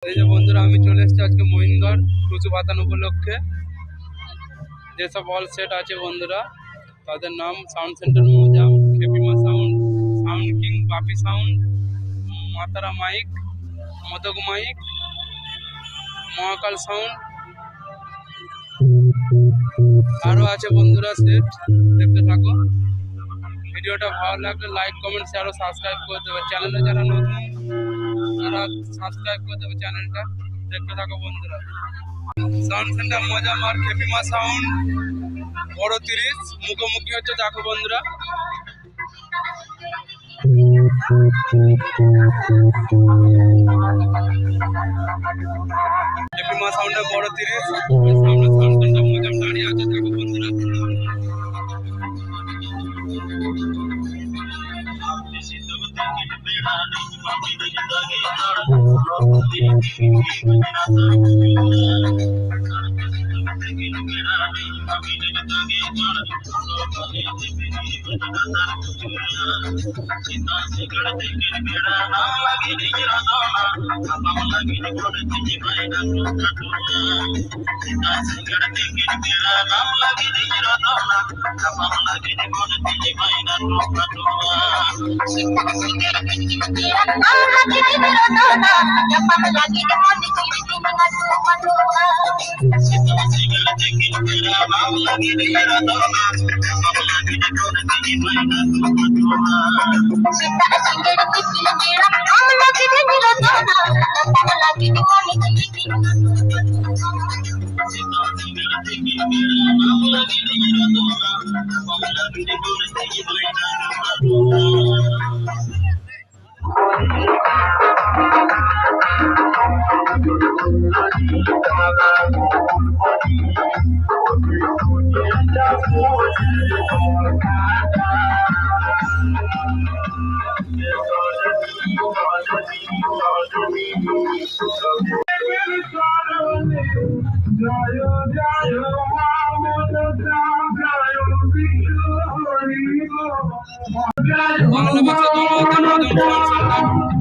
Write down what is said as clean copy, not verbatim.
এই যে বন্ধুরা, আমি চলে এসেছি আজকে মহিনগড় টুসু পাতান উপলক্ষে। যেসব অল সেট আছে বন্ধুরা, তাদের নাম sound centre Mozam, খেপিমা sound, sound king, বাপি সাউন্ড, মাতারা মাইক, মদক মাইক, মহাকাল সাউন্ড, আরও আছে বন্ধুরা সেট। দেখতে থাকো। ভিডিওটা ভালো লাগলে লাইক, কমেন্ট, শেয়ার ও সাবস্ক্রাইব করে দেবে। চ্যানেলে যারা নতুন তারা সাবস্ক্রাইব করে দেবে চ্যানেলটা। দেখতে থাকো বন্ধুরা। সাউন্ড সেন্টার মোজাম আর খেপিমা সাউন্ড বড় 30 মুখোমুখি হচ্ছে। দেখো বন্ধুরা, খেপিমা সাউন্ডে বড় 30, সামনে সাউন্ড সেন্টার মোজাম দাঁড়িয়ে আছে। দেখো বন্ধুরা, বাংলা ভাষা দলবদ্ধ মোজাম সাউন্ড সেন্টার।